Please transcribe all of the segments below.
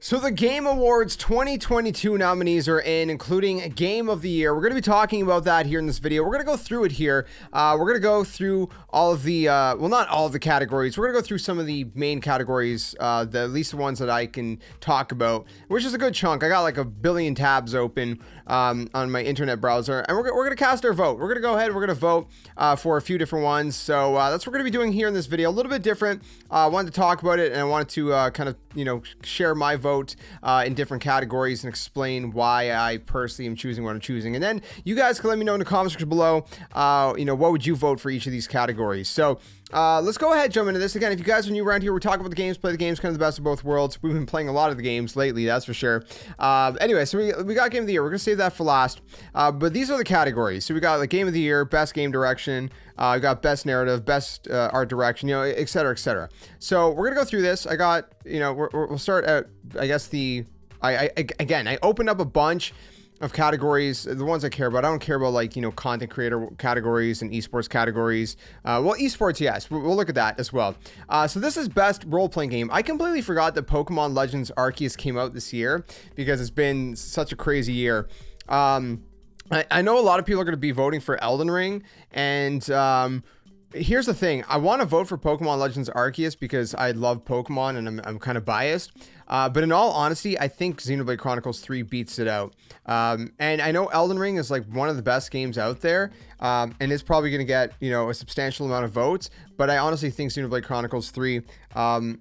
So the Game Awards 2022 nominees are in, including Game of the Year. We're going to be talking about that here in this video. We're going to go through it here. We're going to go through all of the, well, not all of the categories. We're going to go through some of the main categories, at least the ones that I can talk about, which is a good chunk. I got like a billion tabs open on my internet browser, and we're going to cast our vote. We're going to go ahead. We're going to vote for a few different ones. So that's what we're going to be doing here in this video. A little bit different. I wanted to talk about it, and I wanted to kind of, share my vote in different categories and explain why I personally am choosing what I'm choosing. And then you guys can let me know in the comments section below, what would you vote for each of these categories. So let's go ahead and jump into this. Again, if you guys are new around here, we're talking about the games, play the games, kind of the best of both worlds. We've been playing a lot of the games lately, that's for sure. Anyway, so we got Game of the Year. We're going to save that for last. But these are the categories. So we got like Game of the Year, Best Game Direction, we got Best Narrative, Best Art Direction, et cetera, et cetera. So we're going to go through this. I got, we'll start at, I guess I opened up a bunch of categories, the ones I care about. I don't care about like, content creator categories and esports categories. Well, esports, yes, we'll look at that as well. So this is best role-playing game. I completely forgot that Pokemon Legends Arceus came out this year because it's been such a crazy year. I know a lot of people are going to be voting for Elden Ring, and here's the thing. I want to vote for Pokemon Legends Arceus because I love Pokemon and I'm kind of biased. But in all honesty, I think Xenoblade Chronicles 3 beats it out. And I know Elden Ring is like one of the best games out there. And it's probably going to get, a substantial amount of votes. But I honestly think Xenoblade Chronicles 3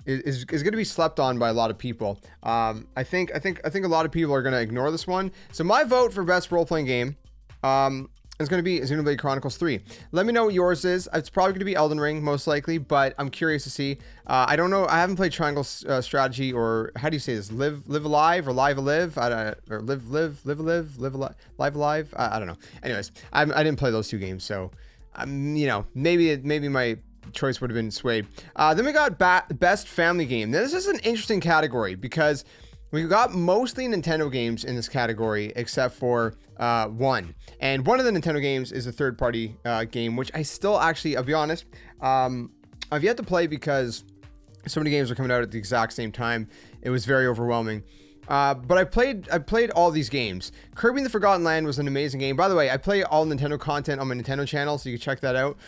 is going to be slept on by a lot of people. I think a lot of people are going to ignore this one. So my vote for best role-playing game it's going to be Xenoblade Chronicles 3. Let me know what yours is. It's probably going to be Elden Ring, most likely, but I'm curious to see. I don't know. I haven't played Triangle Strategy, or how do you say this? Live Alive or Live Alive? Or Live Alive? I don't know. Anyways, I didn't play those two games, so maybe my choice would have been swayed. Then we got Best Family Game. Now, this is an interesting category because we've got mostly Nintendo games in this category, except for one. And one of the Nintendo games is a third-party game, which I still actually, I'll be honest, I've yet to play because so many games are coming out at the exact same time. It was very overwhelming. But I played all these games. Kirby and the Forgotten Land was an amazing game. By the way, I play all Nintendo content on my Nintendo channel, so you can check that out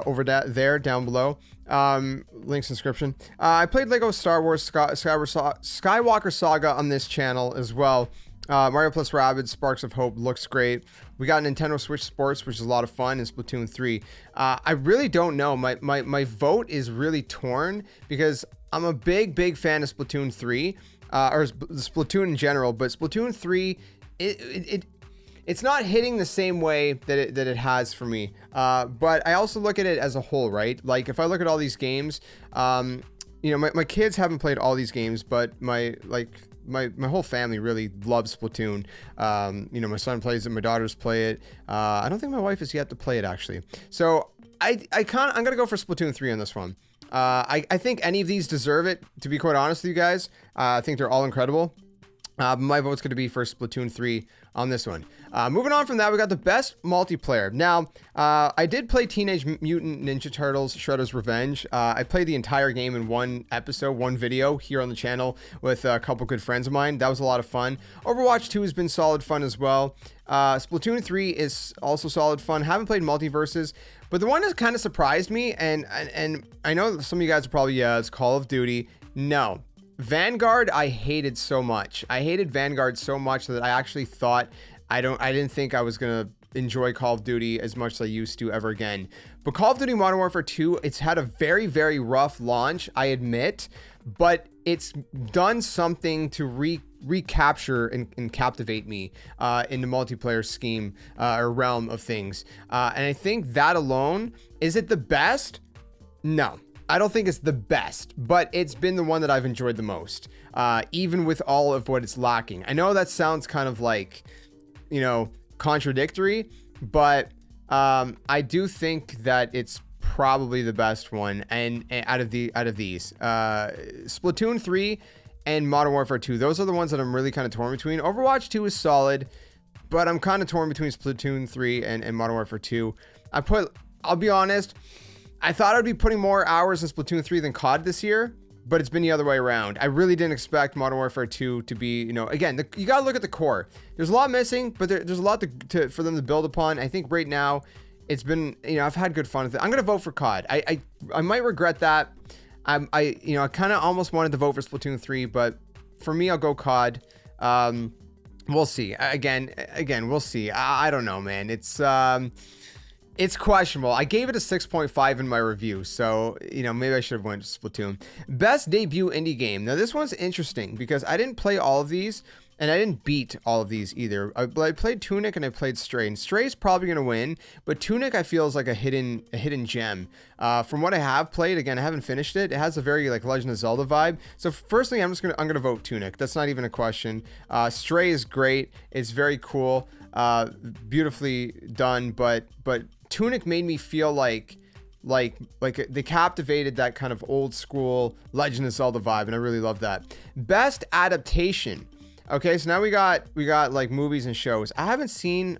over there down below. Links in description. I played Lego Star Wars Skywalker Saga on this channel as well. Mario plus Rabbids Sparks of Hope looks great. We got Nintendo Switch Sports, which is a lot of fun, and Splatoon 3. I really don't know. My vote is really torn because I'm a big fan of Splatoon 3. Or Splatoon in general, but Splatoon 3, it's not hitting the same way that it has for me. But I also look at it as a whole, right? Like if I look at all these games, my kids haven't played all these games, but my whole family really loves Splatoon. My son plays it, my daughters play it. I don't think my wife has yet to play it actually. So I'm gonna go for Splatoon 3 on this one. I think any of these deserve it, to be quite honest with you guys. I think they're all incredible. My vote's going to be for Splatoon 3 on this one. Moving on from that, we got the best multiplayer. Now, I did play Teenage Mutant Ninja Turtles Shredder's Revenge. I played the entire game in one video here on the channel with a couple good friends of mine. That was a lot of fun. Overwatch 2 has been solid fun as well. Splatoon 3 is also solid fun. Haven't played Multiverses, but the one that kind of surprised me, and I know some of you guys are probably, it's Call of Duty. No. Vanguard, I hated so much. I hated Vanguard so much that I actually thought I didn't think I was gonna enjoy Call of Duty as much as I used to ever again. But Call of Duty Modern Warfare 2, it's had a very, very rough launch, I admit, but it's done something to recapture and captivate me in the multiplayer scheme or realm of things. And I think that alone, is it the best? No. I don't think it's the best, but it's been the one that I've enjoyed the most, even with all of what it's lacking. I know that sounds kind of like, contradictory, but I do think that it's probably the best one. And out of these, Splatoon 3 and Modern Warfare 2, those are the ones that I'm really kind of torn between. Overwatch 2 is solid, but I'm kind of torn between Splatoon 3 and Modern Warfare 2. I'll be honest, I thought I'd be putting more hours in Splatoon 3 than COD this year, but it's been the other way around. I really didn't expect Modern Warfare 2 to be, you know, again, you got to look at the core. There's a lot missing, but there's a lot for them to build upon. I think right now it's been, you know, I've had good fun with it. I'm going to vote for COD. I might regret that. You know, I kind of almost wanted to vote for Splatoon 3, but for me, I'll go COD. We'll see. Again, we'll see. I don't know, man. It's questionable. I gave it a 6.5 in my review, so, you know, maybe I should have went to Splatoon. Best debut indie game. Now, this one's interesting because I didn't play all of these, and I didn't beat all of these either. I played Tunic and I played Stray, and Stray's probably going to win, but Tunic I feel is like a hidden gem. From what I have played, again, I haven't finished it. It has a very like Legend of Zelda vibe. So firstly, I'm gonna vote Tunic. That's not even a question. Stray is great. It's very cool, beautifully done, but Tunic made me feel like they captivated that kind of old school Legend of Zelda vibe, and I really love that. Best adaptation. Okay, so now we got like movies and shows. I haven't seen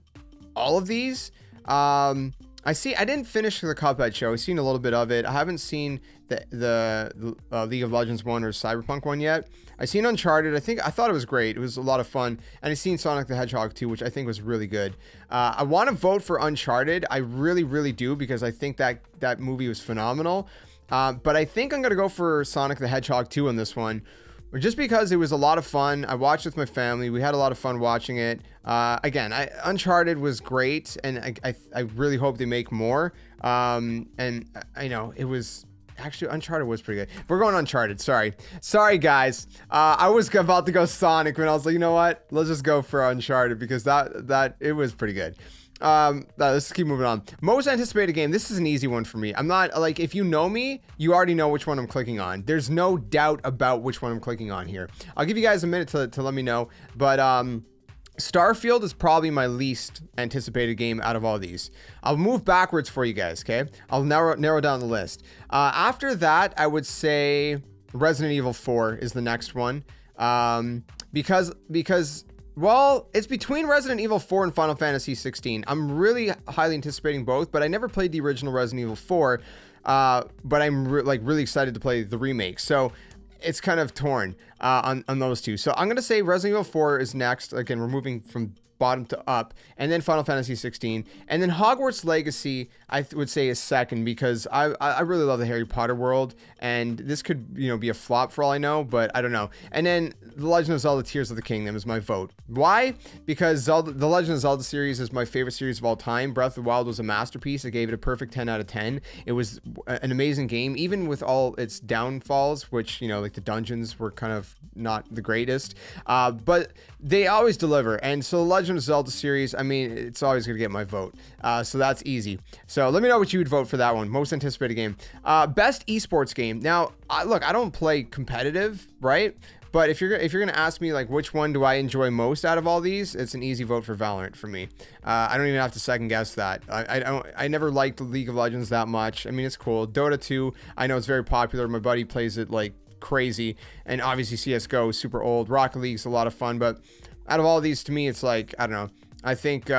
all of these. I didn't finish the Cuphead show. I've seen a little bit of it. I haven't seen the League of Legends one or Cyberpunk one yet. I've seen Uncharted. I thought it was great. It was a lot of fun. And I've seen Sonic the Hedgehog 2, which I think was really good. I want to vote for Uncharted. I really, really do, because I think that movie was phenomenal. But I think I'm going to go for Sonic the Hedgehog 2 on this one, just because it was a lot of fun. I watched it with my family. We had a lot of fun watching it. Again, Uncharted was great, and I really hope they make more. And I know it was... Actually, Uncharted was pretty good. We're going Uncharted. Sorry, guys. I was about to go Sonic when I was like, you know what? Let's just go for Uncharted, because that it was pretty good. Let's keep moving on. Most anticipated game. This is an easy one for me. I'm not like, if you know me, you already know which one I'm clicking on. There's no doubt about which one I'm clicking on here. I'll give you guys a minute to let me know. But Starfield is probably my least anticipated game out of all these. I'll move backwards for you guys, okay? I'll narrow down the list. After that, I would say Resident Evil 4 is the next one. Because well, it's between Resident Evil 4 and Final Fantasy 16. I'm really highly anticipating both, but I never played the original Resident Evil 4. But I'm really excited to play the remake. So it's kind of torn on those two. So I'm going to say Resident Evil 4 is next. Again, we're moving from bottom to up, and then Final Fantasy 16, and then Hogwarts Legacy I would say is second, because I really love the Harry Potter world, and this could, you know, be a flop for all I know, but I don't know. And then The Legend of Zelda Tears of the Kingdom is my vote. Why? Because the Legend of Zelda series is my favorite series of all time. Breath of the Wild was a masterpiece. I gave it a perfect 10 out of 10. It was an amazing game, even with all its downfalls, which, you know, like the dungeons were kind of not the greatest, but they always deliver. And so the Legend of Zelda series, I mean, it's always going to get my vote. So that's easy. So let me know what you would vote for that one. Most anticipated game. Best esports game. Now, look, I don't play competitive, right? But if you're gonna ask me like which one do I enjoy most out of all these, it's an easy vote for Valorant for me. I don't even have to second guess that. I never liked League of Legends that much. I mean, it's cool. Dota 2, I know it's very popular. My buddy plays it like crazy, and obviously CS:GO is super old. Rocket League's a lot of fun, but out of all these, to me, it's like, I don't know. I think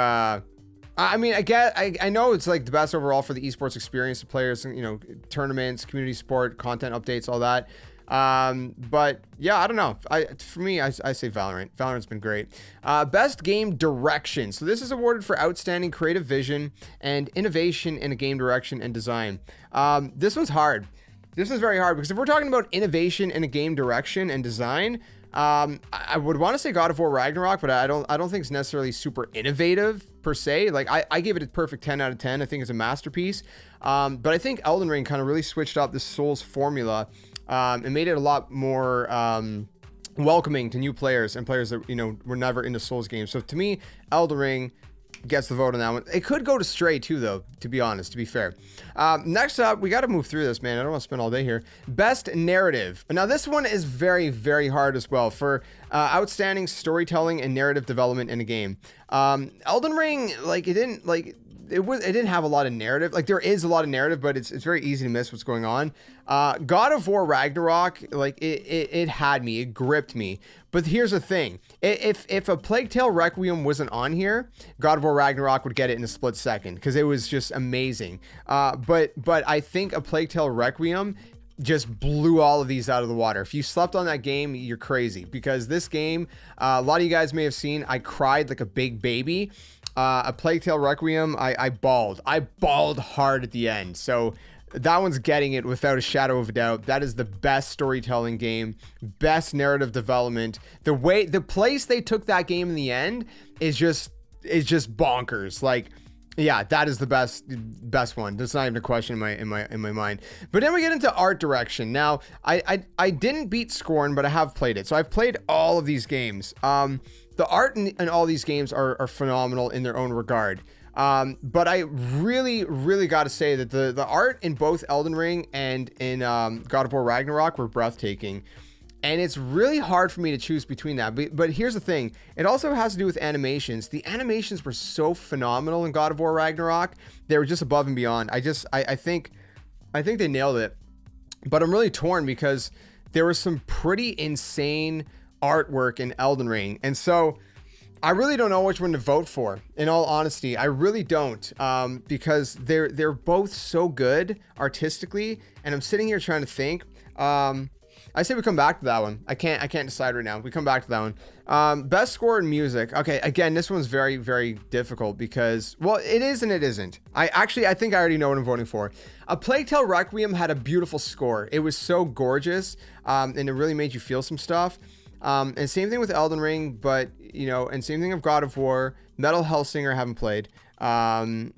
I mean, I know it's like the best overall for the esports experience, the players, you know, tournaments, community support, content updates, all that. But yeah, I don't know. For me, I say Valorant. Valorant's been great. Best game direction. So this is awarded for outstanding creative vision and innovation in a game direction and design. This one's hard. This is very hard, because if we're talking about innovation in a game direction and design, I would want to say God of War Ragnarok, but I don't think it's necessarily super innovative per se. Like I gave it a perfect 10 out of 10. I think it's a masterpiece. But I think Elden Ring kind of really switched up the Souls formula, and made it a lot more welcoming to new players and players that, you know, were never into Souls games. So to me, Elden Ring gets the vote on that one. It could go to Stray too, though, to be honest, to be fair. Next up, we got to move through this, man. I don't want to spend all day here. Best narrative. Now, this one is very, very hard as well for outstanding storytelling and narrative development in a game. Elden Ring, like, it didn't have a lot of narrative. Like, there is a lot of narrative, but it's very easy to miss what's going on. God of War Ragnarok, like, it had me, it gripped me. But here's the thing: if a Plague Tale Requiem wasn't on here, God of War Ragnarok would get it in a split second, because it was just amazing. But I think a Plague Tale Requiem just blew all of these out of the water. If you slept on that game, you're crazy, because this game, a lot of you guys may have seen, I cried like a big baby. A Plague Tale Requiem, I bawled hard at the end. So that one's getting it without a shadow of a doubt. That is the best storytelling game, best narrative development. The place they took that game in the end is just bonkers. Like, yeah, that is the best one. That's not even a question in my mind. But then we get into art direction. Now, I didn't beat Scorn, but I have played it. So I've played all of these games. The art in all these games are phenomenal in their own regard. But I really got to say that the art in both Elden Ring and in God of War Ragnarok were breathtaking. And it's really hard for me to choose between that. But here's the thing. It also has to do with animations. The animations were so phenomenal in God of War Ragnarok. They were just above and beyond. I think they nailed it. But I'm really torn because there was some pretty insane artwork in Elden Ring. And so I really don't know which one to vote for, in all honesty. I really don't, because they're both so good artistically. And I'm sitting here trying to think. I say we come back to that one. I can't decide right now. We come back to that one. Best score in music. Okay, again, this one's very, very difficult because, well, it is and it isn't. I think I already know what I'm voting for. A Plague Tale Requiem had a beautiful score. It was so gorgeous, and it really made you feel some stuff. And same thing with Elden Ring, but, you know, and same thing of God of War. Metal Hellsinger I haven't played. God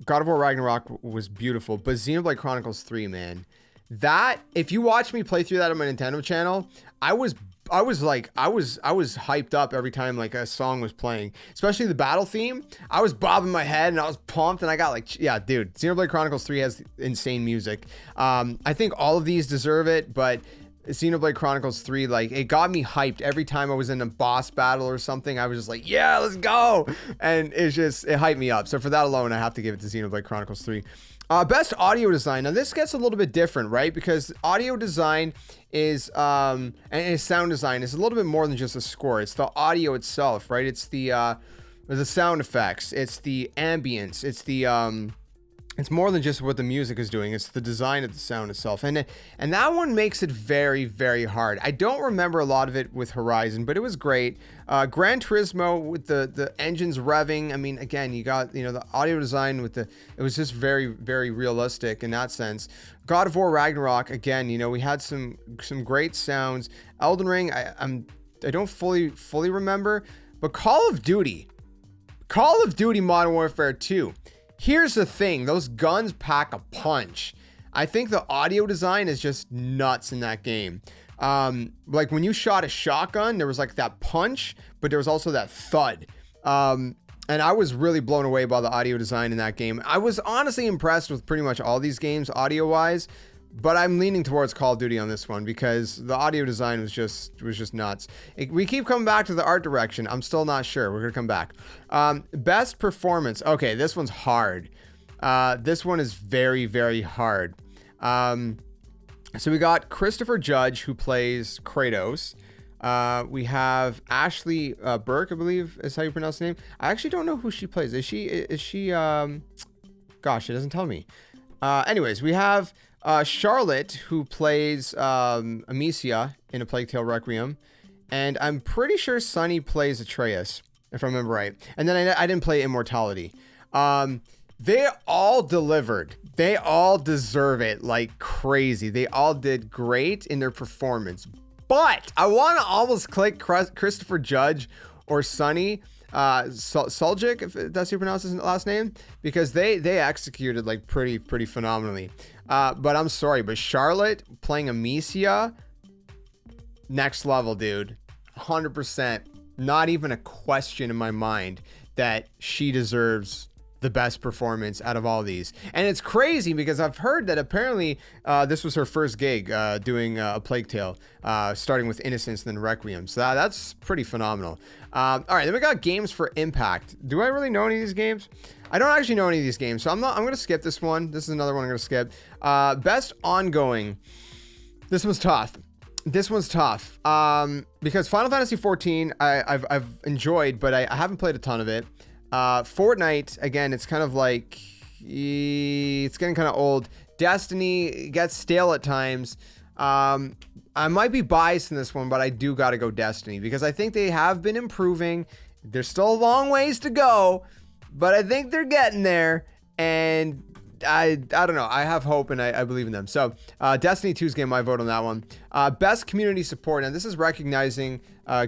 of War Ragnarok was beautiful, but Xenoblade Chronicles 3, man. That, if you watch me play through that on my Nintendo channel, I was hyped up every time like a song was playing, especially the battle theme. I was bobbing my head and I was pumped, and I got like, yeah, dude, Xenoblade Chronicles 3 has insane music. I think all of these deserve it, but Xenoblade Chronicles 3, like, it got me hyped every time I was in a boss battle or something. I was just like, yeah, let's go. And it hyped me up. So for that alone, I have to give it to Xenoblade Chronicles 3. Best audio design. Now this gets a little bit different, right? Because audio design is, and sound design is a little bit more than just a score. It's the audio itself, right? It's the sound effects. It's the ambience. It's more than just what the music is doing. It's the design of the sound itself. And that one makes it very, very hard. I don't remember a lot of it with Horizon, but it was great. Gran Turismo with the engines revving. I mean, again, you got, you know, the audio design with it was just very, very realistic in that sense. God of War Ragnarok, again, you know, we had some great sounds. Elden Ring, I don't fully remember, but Call of Duty Modern Warfare 2. Here's the thing, those guns pack a punch. I think the audio design is just nuts in that game. Like when you shot a shotgun, there was like that punch, but there was also that thud. And I was really blown away by the audio design in that game. I was honestly impressed with pretty much all these games audio-wise, but I'm leaning towards Call of Duty on this one because the audio design was just nuts. We keep coming back to the art direction. I'm still not sure. We're gonna come back. Best performance. Okay, this one's hard. This one is very, very hard. So we got Christopher Judge, who plays Kratos. We have Ashley Burke, I believe is how you pronounce the name. I actually don't know who she plays. Is she gosh, it doesn't tell me. Anyways, we have Charlotte, who plays Amicia in A Plague Tale Requiem, and I'm pretty sure Sunny plays Atreus, if I remember right. And then I didn't play Immortality. They all delivered. They all deserve it like crazy. They all did great in their performance. But I want to almost click Christopher Judge or Sunny Suljic, if that's how you pronounce his last name, because they executed like pretty phenomenally. But I'm sorry, but Charlotte playing Amicia, next level, dude. 100%. Not even a question in my mind that she deserves the best performance out of all these. And it's crazy because I've heard that apparently this was her first gig doing A Plague Tale, starting with Innocence and then Requiem. So that's pretty phenomenal. All right, then we got games for impact. Do I really know any of these games? I don't actually know any of these games, so I'm going to skip this one. This is another one I'm going to skip. Best ongoing. This one's tough. Because Final Fantasy 14 I've enjoyed, but I haven't played a ton of it. Fortnite, again, it's kind of like, it's getting kind of old. Destiny gets stale at times. I might be biased in this one, but I do got to go Destiny because I think they have been improving. There's still a long ways to go, but I think they're getting there. And I don't know. I have hope and I believe in them. So Destiny 2's getting my vote on that one. Best community support. And this is recognizing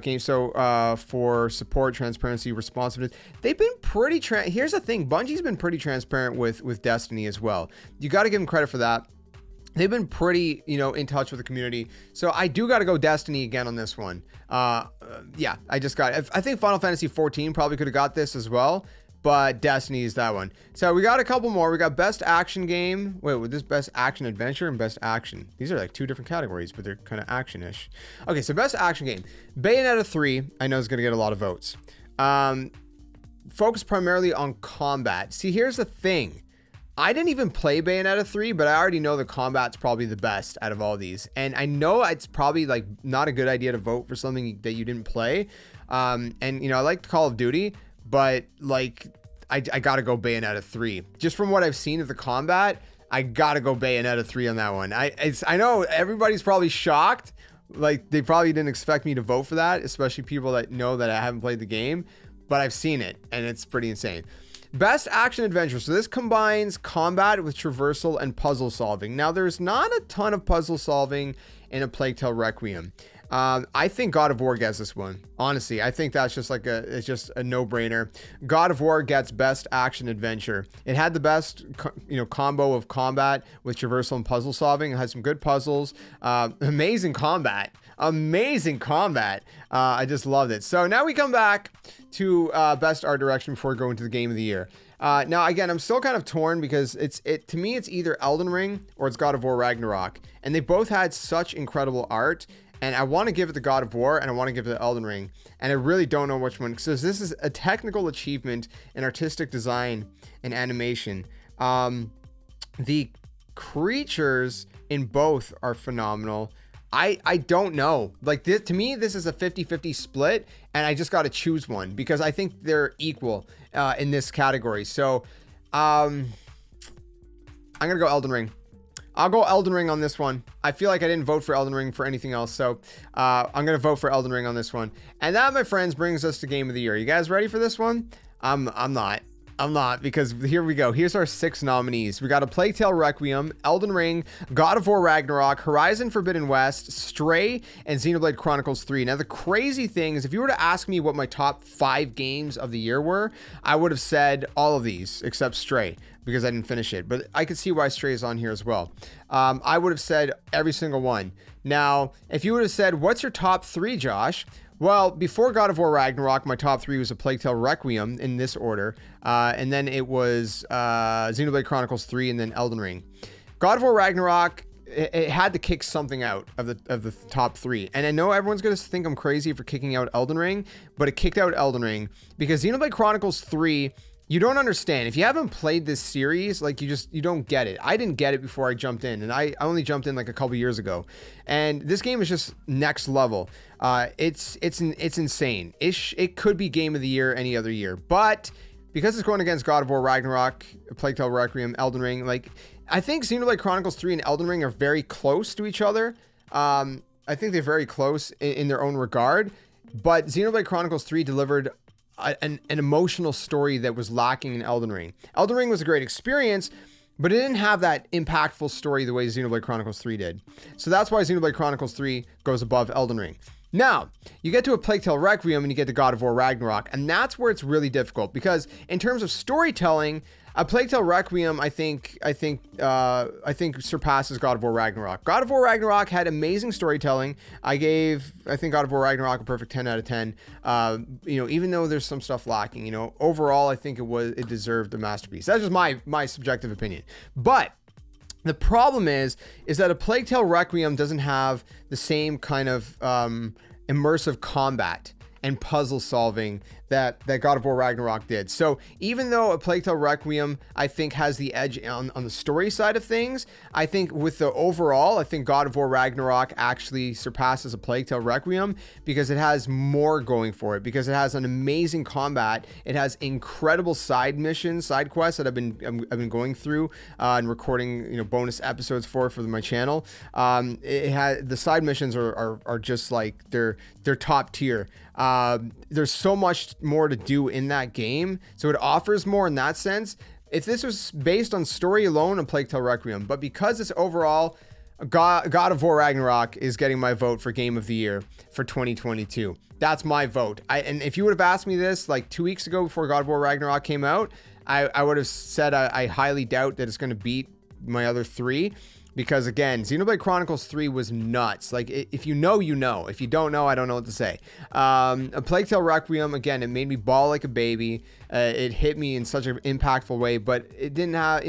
games. So for support, transparency, responsiveness, they've been pretty here's the thing. Bungie's been pretty transparent with Destiny as well. You got to give them credit for that. They've been pretty, in touch with the community. So I do got to go Destiny again on this one. Yeah, I think Final Fantasy 14 probably could have got this as well, but Destiny is that one. So we got a couple more. We got best action game. Wait, with this best action adventure and best action. These are like two different categories, but they're kind of action-ish. Okay, so best action game. Bayonetta 3, I know is going to get a lot of votes. Focus primarily on combat. See, here's the thing. I didn't even play Bayonetta 3, but I already know the combat's probably the best out of all these. And I know it's probably like not a good idea to vote for something that you didn't play. And I like Call of Duty, but like I gotta go Bayonetta 3. Just from what I've seen of the combat, I gotta go Bayonetta 3 on that one. I know everybody's probably shocked. Like they probably didn't expect me to vote for that, especially people that know that I haven't played the game, but I've seen it and it's pretty insane. Best action adventure. So this combines combat with traversal and puzzle solving. Now there's not a ton of puzzle solving in A Plague Tale Requiem. I think God of War gets this one. Honestly, I think that's just it's just a no-brainer. God of War gets best action adventure. It had the best, combo of combat with traversal and puzzle solving. It had some good puzzles. Amazing combat. I just loved it. So now we come back to best art direction before going to the game of the year. Now again, I'm still kind of torn because to me it's either Elden Ring or it's God of War Ragnarok, and they both had such incredible art. And I want to give it to God of War and I want to give it to Elden Ring. And I really don't know which one. So this is a technical achievement in artistic design and animation. The creatures in both are phenomenal. I don't know. Like this, to me, this is a 50-50 split. And I just got to choose one because I think they're equal in this category. So I'm going to go Elden Ring. I'll go Elden Ring on this one. I feel like I didn't vote for Elden Ring for anything else. So I'm going to vote for Elden Ring on this one. And that, my friends, brings us to Game of the Year. You guys ready for this one? I'm not, because here we go. Here's our 6 nominees. We got A Plague Tale Requiem, Elden Ring, God of War Ragnarok, Horizon Forbidden West, Stray, and Xenoblade Chronicles 3. Now, the crazy thing is, if you were to ask me what my top 5 games of the year were, I would have said all of these except Stray, because I didn't finish it. But I could see why Stray is on here as well. I would have said every single one. Now, if you would have said, what's your top 3, Josh? Well, before God of War Ragnarok, my top 3 was A Plague Tale Requiem in this order. And then it was Xenoblade Chronicles 3 and then Elden Ring. God of War Ragnarok, it had to kick something out of the top 3. And I know everyone's going to think I'm crazy for kicking out Elden Ring, but it kicked out Elden Ring because Xenoblade Chronicles 3... You don't understand. If you haven't played this series, like you don't get it. I didn't get it before I jumped in, and I only jumped in like a couple years ago. And this game is just next level. It's insane. It could be Game of the Year any other year, but because it's going against God of War Ragnarok, Plague Tale Requiem, Elden Ring, like I think Xenoblade Chronicles 3 and Elden Ring are very close to each other. I think they're very close in their own regard, but Xenoblade Chronicles 3 delivered an emotional story that was lacking in Elden Ring. Elden Ring was a great experience, but it didn't have that impactful story the way Xenoblade Chronicles 3 did. So that's why Xenoblade Chronicles 3 goes above Elden Ring. Now, you get to A Plague Tale Requiem and you get to God of War Ragnarok, and that's where it's really difficult because in terms of storytelling, A Plague Tale Requiem, I think surpasses God of War Ragnarok. God of War Ragnarok had amazing storytelling. I think God of War Ragnarok a perfect 10 out of 10. Even though there's some stuff lacking, overall, I think it deserved a masterpiece. That's just my subjective opinion. But the problem is that A Plague Tale Requiem doesn't have the same kind of immersive combat and puzzle solving that God of War Ragnarok did. So even though A Plague Tale Requiem, I think, has the edge on the story side of things, I think with the overall, I think God of War Ragnarok actually surpasses A Plague Tale Requiem because it has more going for it, because it has an amazing combat. It has incredible side missions, side quests that I've been going through and recording, bonus episodes for my channel. It has, the side missions are just like they're top tier. There's so much more to do in that game, so it offers more in that sense. If this was based on story alone, A Plague Tale Requiem, but because it's overall, God of War Ragnarok is getting my vote for Game of the Year for 2022. That's my vote. And if you would have asked me this like 2 weeks ago before God of War Ragnarok came out, I would have said I highly doubt that it's going to beat my other three. Because again, Xenoblade Chronicles 3 was nuts. Like, if you know, you know. If you don't know, I don't know what to say. A Plague Tale Requiem, again, it made me bawl like a baby. It hit me in such an impactful way, but it didn't have,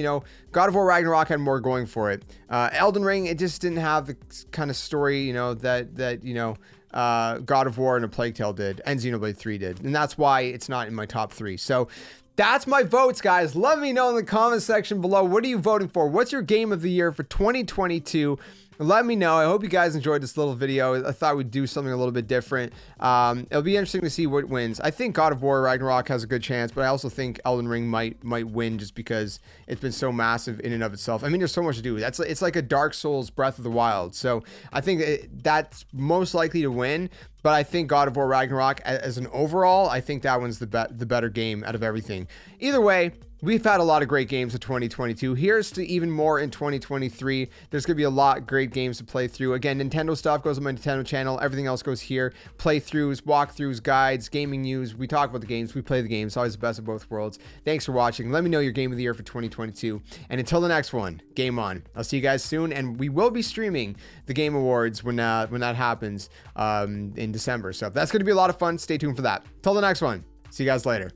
God of War Ragnarok had more going for it. Elden Ring, it just didn't have the kind of story, that God of War and A Plague Tale did, and Xenoblade 3 did. And that's why it's not in my top 3. So that's my votes, guys. Let me know in the comment section below. What are you voting for? What's your game of the year for 2022? Let me know. I hope you guys enjoyed this little video. I thought we'd do something a little bit different. It'll be interesting to see what wins. I think God of War Ragnarok has a good chance, but I also think Elden Ring might win just because it's been so massive in and of itself. I mean, there's so much to do. It's like a Dark Souls Breath of the Wild. So I think that's most likely to win. But I think God of War Ragnarok, as an overall, I think that one's the better game out of everything. Either way, we've had a lot of great games in 2022. Here's to even more in 2023. There's going to be a lot of great games to play through. Again, Nintendo stuff goes on my Nintendo channel. Everything else goes here. Playthroughs, walkthroughs, guides, gaming news. We talk about the games. We play the games. It's always the best of both worlds. Thanks for watching. Let me know your game of the year for 2022. And until the next one, game on. I'll see you guys soon. And we will be streaming the Game Awards when that happens in December. So that's going to be a lot of fun. Stay tuned for that. Till the next one. See you guys later.